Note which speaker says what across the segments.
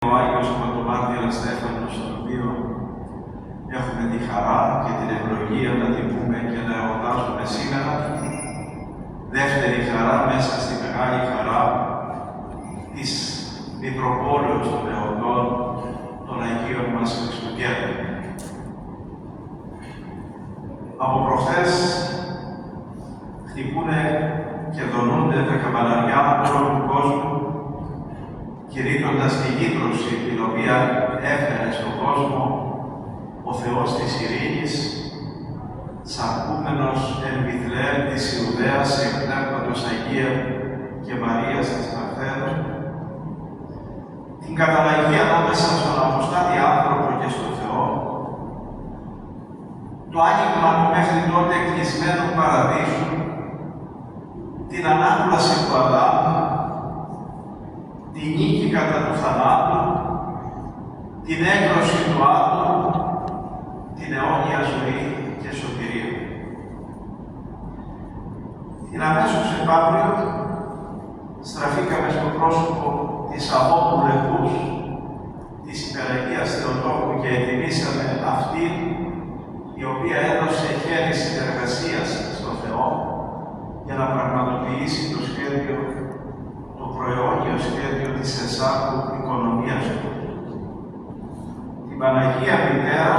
Speaker 1: Ο Άγιος Πρωτομάρτυρας Στέφανος, τον οποίο έχουμε τη χαρά και την ευλογία να τιμούμε και να εορτάζουμε σήμερα, δεύτερη χαρά μέσα στη μεγάλη χαρά της Μητροπόλεως των εορτών των Αγίων μας Χριστουγέννων. Από προχθές χτυπούνε και δονούνται τα καμπαναριά όλου του κόσμου, κηρύττοντας τη γήτρωση την οποία έφερε στον κόσμο ο Θεός της ειρήνης, σαρκούμενος εν Βιθλεέμ της Ιουδαίας εκ Πνεύματος Αγία και Μαρίας της Παρθένου, την καταλλαγή ανάμεσα στον αποστάτη άνθρωπο και στον Θεό, το άνοιγμα του μέχρι τότε κλεισμένου παραδείσου, την ανάπλαση του Αδάμ, τη νίκη κατά του θανάτου, την έκδοση του άτομου, την αιώνια ζωή και σωτηρία. Την αμέσως επαύριο στραφήκαμε στο πρόσωπο της αμότου λεπούς της Υπεραγίας Θεοτόκου και ετοιμήσαμε αυτήν η οποία έδωσε χέρι συνεργασίας στον Θεό για να πραγματοποιήσει το σχέδιο, το προαιώνιο σχέδιο της εσάρκου οικονομίας του. Την Παναγία Μητέρα,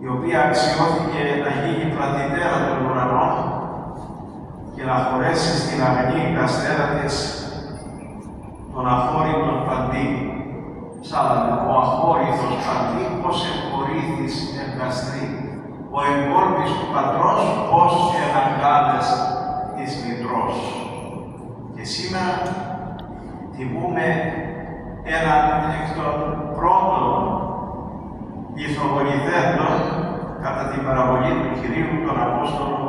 Speaker 1: η οποία αξιώθηκε να γίνει πλατητέρα των ουρανών και να χωρέσει στην αγνή καστέρα της τον αχώρητον παντή. Ψάλαμε, ο αχώρητος παντή, πως εμπορήθης εγκαστρή, ο εγκόλπης του πατρός, πως εναγκάδες της μητρός. Και σήμερα τιμούμε έναν εκ των πρώτων λιθοβοληθέντων κατά την παραβολή του Κυρίου, τον Απόστολο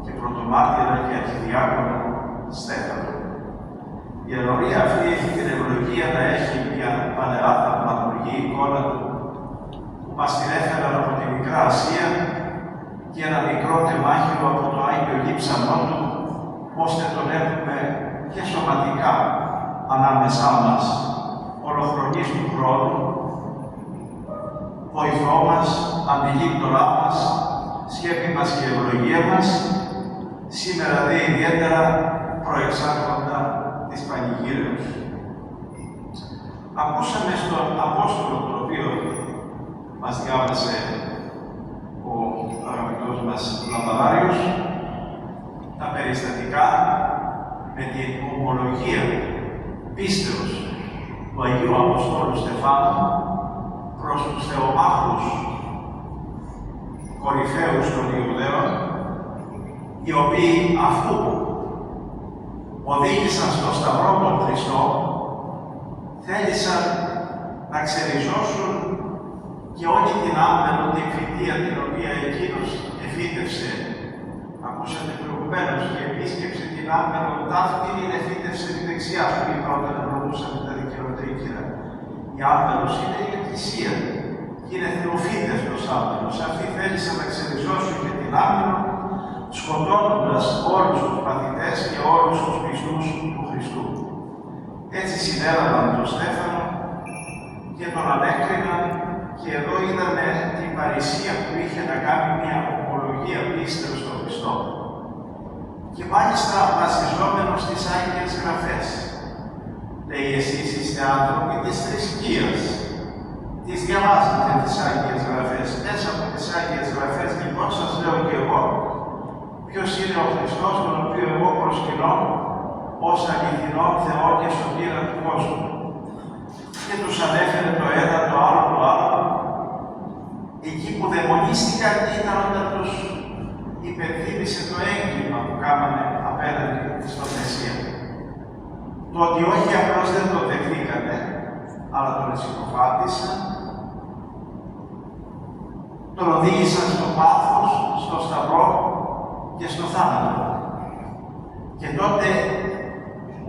Speaker 1: και Πρωτομάρτυρα και Αρχιδιάκονο Στέφανο. Η ενορία αυτή έχει την ευλογία να έχει μια παλαιά θαυματουργή εικόνα του που μας την έφεραν από τη Μικρά Ασία και ένα μικρό τεμάχιο από το Άγιο Γύψανό του, ώστε τον έχουμε και σωματικά ανάμεσά μας, ολοχρονής του χρόνου, βοηθό μας, αντιλήπτορά μας, σκέπη μας και ευλογία μας, σήμερα δε ιδιαίτερα προεξάρχοντα της Πανηγύρεως. Ακούσαμε στον Απόστολο, τον οποίο μας διάβασε ο αγαπητός μας Λαμπαδάριος, τα περιστατικά με την ομολογία πίστεως του Αγίου Αποστόλου Στεφάνου προς τους θεομάχους κορυφαίους των Ιουδαίων, οι οποίοι αφού οδήγησαν στο Σταυρό τον Χριστό, θέλησαν να ξεριζώσουν και όλη την άμενο την φυτεία την οποία εκείνος εφύτευσε. Ακούσατε προηγουμένως και επίσκεψε την άμενο ταύτην εφύτευσε τη δεξιά σου, είπα όταν εννοούσαμε τα δικαιοτρίκυρα. Η άμενος είναι η Εκκλησία και είναι θεοφύτευτος άμενος. Αυτοί θέλησαν να ξεριζώσουν και την άμενο, σκοτώνοντας όλους τους παθητές και όλους τους πιστούς του Χριστού. Έτσι συνέλαβαν τον Στέφανο και τον ανέκριναν, και εδώ είδαμε την παρησία που είχε να κάνει μια ομολογία πίστεως στον Χριστό. Και μάλιστα βασιζόμενος στις Άγιες Γραφές. Λέει, εσείς είστε άνθρωποι της θρησκείας. Τις διαβάζετε τις Άγιες Γραφές. Μέσα από τις Άγιες Γραφές, λοιπόν, σας λέω και εγώ, ποιος είναι ο Χριστός, τον οποίο εγώ προσκυνώ ως αληθινό Θεό και σωτήρα του κόσμου. Και τους ανέφερε το ένα, το άλλο, το άλλο. Εκεί που δαιμονίστηκαν ήταν όταν τους υπενθύμησε το έγκλημα που κάνανε απέναντι στον Μεσσία. Το ότι όχι απλώς δεν το δεχτήκανε, αλλά τον συκοφάτησαν, τον οδήγησαν στο πάθος, στο σταυρό και στο θάνατο. Και τότε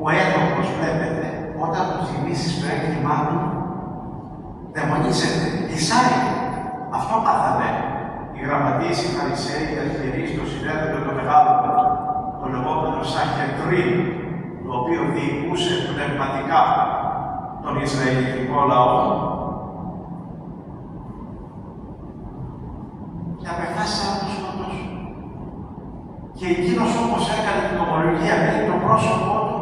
Speaker 1: ο ένοχος, βλέπετε, όταν του θυμίσεις το έγκλημά του, δαιμονίζεται, λυσάει. Αυτό πάθανε οι γραμματείς, οι Φαρισαίοι, οι αρχιερείς, το συνέδριο το μεγάλο, το λεγόμενο Σαχεντρίν, το οποίο διοικούσε πνευματικά το Ισραηλιτικό λαό και απεφάσισαν να τον σκοτώσουν. Και εκείνος όπως έκανε την ομολογία, λέει το πρόσωπό του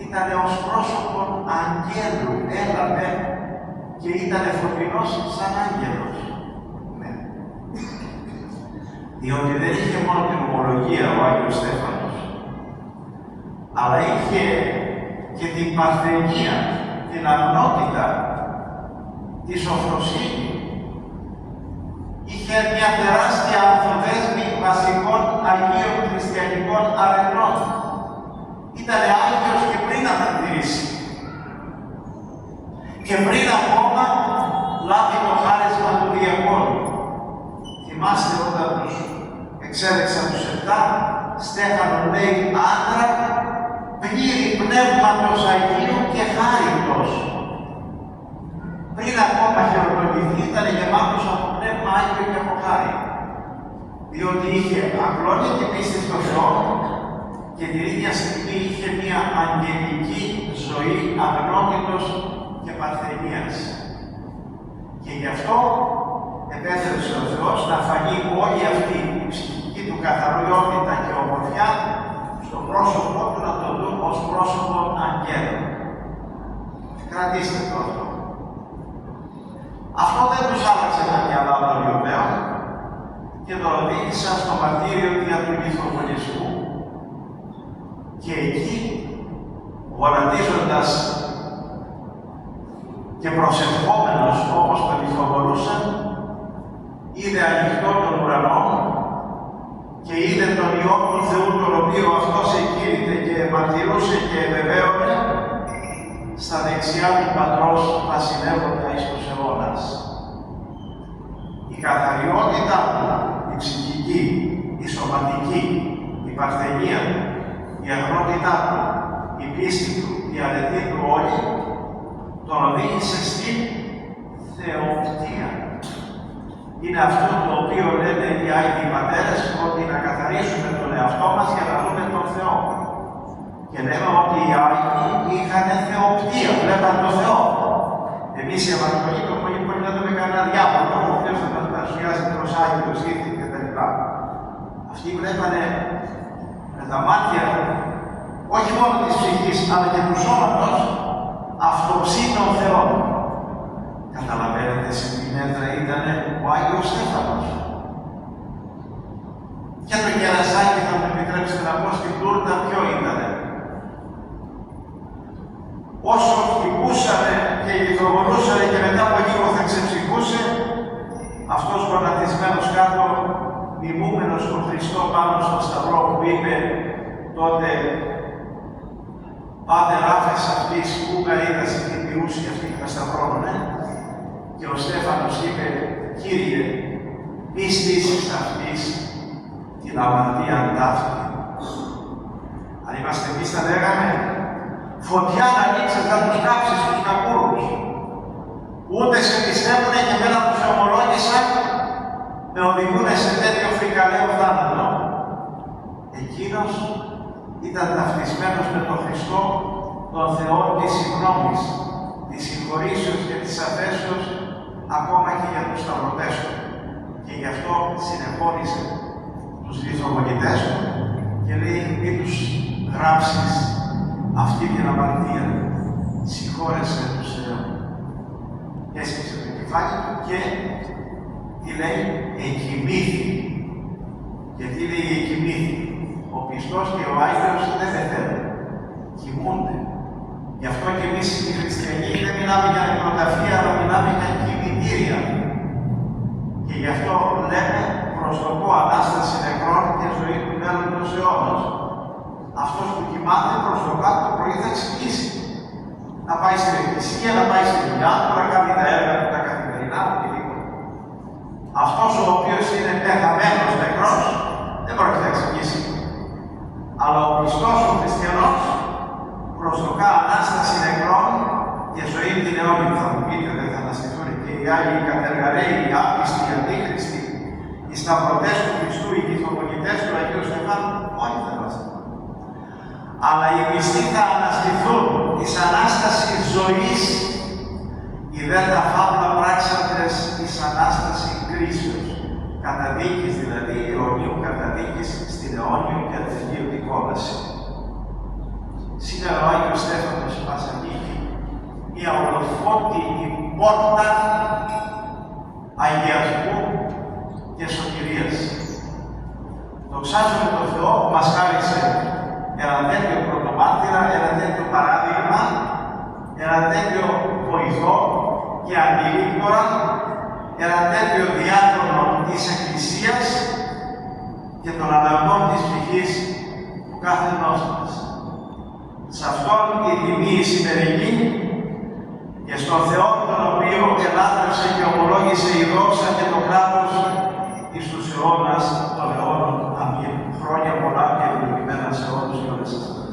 Speaker 1: ήταν ως πρόσωπο αγγέλου, έλαβε και ήταν φωτεινός σαν άγγελος. Ναι. Διότι δεν είχε μόνο την ομολογία ο Άγιος Στέφανος, αλλά είχε και την παρθενία, την αγνότητα, τη σοφροσύνη. Είχε μια τεράστια ανθοδέσμη βασικών Αγίων Χριστιανικών αρενών. Ήταν Άγιος και πριν αναρτήσει. Και πριν ακόμα λάβει το χάρισμα του Διακόνου. Θυμάστε όταν τους εξέλεξαν τους 7, Στέφανο λέει άντρα, πλήρη πνεύματος Αγίου και χάριτος. Πριν ακόμα χειροτονηθεί, ήταν γεμάτος από πνεύμα Άγιο και από χάρη. Διότι είχε απλώνητη πίστη στο Θεό και την ίδια στιγμή είχε μια αγγελική ζωή αγνότητος και παρθενίας. Και γι' αυτό επέτρεψε ο Θεός να φανεί όλη αυτή η ψυχική του καθαριότητα και ομορφιά στο πρόσωπό του, να το δουν ως πρόσωπο αγγέλου. Κρατήστε το αυτό. Αυτό δεν τους άλλαξε τα μυαλά των Ιουδαίων και το οδήγησαν στο μαρτύριο δια του λιθοβολισμού. Και εκεί, γονατίζοντας και προσευχόμενος όπως τον λιθοβολούσαν, είδε ανοιχτό τον ουρανό και είδε τον Υιό του Θεού, τον οποίο αυτός εκήρυτε και μαρτυρούσε και βεβαίωνε στα δεξιά του Πατρός βασιλεύοντα εις τους αιώνας. Η καθαριότητα του, η ψυχική, η σωματική, η παρθενία του, η αγνότητά του, η πίστη του, η αρετή του όλη, τον οδήγησε στην θεοπτία. Είναι αυτό το οποίο λένε οι Άγιοι Πατέρες, ότι να καθαρίσουμε τον εαυτό μας για να δούμε τον Θεό. Και λέμε ότι οι Άγιοι είχαν θεοπτία, βλέπαν τον Θεό. Εμείς οι Αμαρτωλοί το πολύ πολύ να δούμε κανένα διάβολο, ο οποίος θα μας παρουσιάζει προς Άγιος ήρθε κτλ. Αυτοί βλέπανε με τα μάτια, όχι μόνο της ψυχής, αλλά και του σώματος, αυτοψήνων Θεών. Καταλαβαίνετε σε τι μέτρα ήταν ο Άγιος Στέφανος. Και το κερασάκι, θα μου επιτρέψετε να πω, στην τούρτα ποιο ήτανε. Όσο χτυπούσανε και λιθοβολούσανε και μετά από λίγο θα ξεψυχούσε, αυτός γονατισμένος κάτω, μιμούμενος τον Χριστό πάνω στον Σταυρό που είπε τότε «Πάτερ άφες αυτής που καρύδασε την πυρούση αυτή και τα σταυρώνε». Και ο Στέφανος είπε «Κύριε, μη στήσεις αυτής την αμαρτία ταύτη». Αν είμαστε εμείς θα λέγαμε «Φωτιά να ανοίξεις να τους κάψεις τους κακούρους». Ούτε σε πιστεύουνε και εμένα που σε ομολόγησαν με οδηγούνε σε τέτοιο φρικαλαίο θάνατο. Εκείνος ήταν ταυτισμένος με τον Χριστό, τον Θεό της συγγνώμης, της συγχωρήσεως και της αφέσεως, ακόμα και για τους σταυρωτές του. Και γι' αυτό συνεχώνησε τους λιθοβολητές του και λέει «Μη τους γράψεις αυτή την αμαρτία, συγχώρεσαι τους Θεό». Έσκυψε το κεφάλι του και τι λέει «εκοιμήθη». Γιατί λέει «εκοιμήθη». Ο πιστός και ο Άγιος δεν πεθαίνουν, κοιμούνται. Γι' αυτό και εμείς οι χριστιανοί δεν μιλάμε για νεκροταφεία, αλλά μιλάμε για κοιμητήρια. Και γι' αυτό λέμε προσδοκώ Ανάσταση νεκρών και ζωή του μέλλοντος αιώνος. Αυτός που κοιμάται προσδοκά το πρωί θα ξυπνήσει. Να πάει στην εκκλησία, να πάει στη δουλειά του, να κάνει τα έργα του τα καθημερινά του οτιδήποτε. Αυτός ο οποίος είναι πεθαμένος νεκρός δεν πρόκειται να ξυπνήσει. Αλλά ο πιστός, ο χριστιανός, προσδοκά Ανάσταση νεκρών και ζωή την αιώνη. Θα μου πείτε, δεν θα αναστηθούν και οι άλλοι, οι κατεργαρέοι, οι άπιστοι, οι αντίχριστοι, οι σταυρωτές του Χριστού, οι λιθοβολητές του Αγίου Στεφάνου, όλοι θα αναστηθούν. Αλλά οι πιστοί θα αναστηθούν της Ανάστασης ζωής δε τα φαύλα πράξαντες εις Ανάσταση κρίσεως, καταδίκης δηλαδή αιωνίου καταδίκης στην αιώνιο και ατελείωτη κόλαση. Σήμερα ο Άγιος Στέφανος μας ανοίγει μια ολοφώτινη πόρτα αγιασμού και σωτηρίας. Δοξάζουμε τον Θεό που μας χάρισε ένα τέτοιο πρωτομάρτυρα, ένα τέτοιο παράδειγμα, ένα τέτοιο βοηθό και αντιλήπτορα, ένα τέτοιο διάκονο της Εκκλησίας και των αναγκών της ψυχής του κάθε ενός μας. Σε αυτόν η τιμή η σημερινή και στον Θεό τον οποίο ελάτρευσε και ομολόγησε η δόξα και το κράτος εις τους αιώνας των αιώνων. Αμήν. Χρόνια πολλά και ευλογημένα σε όλους και όλες σας.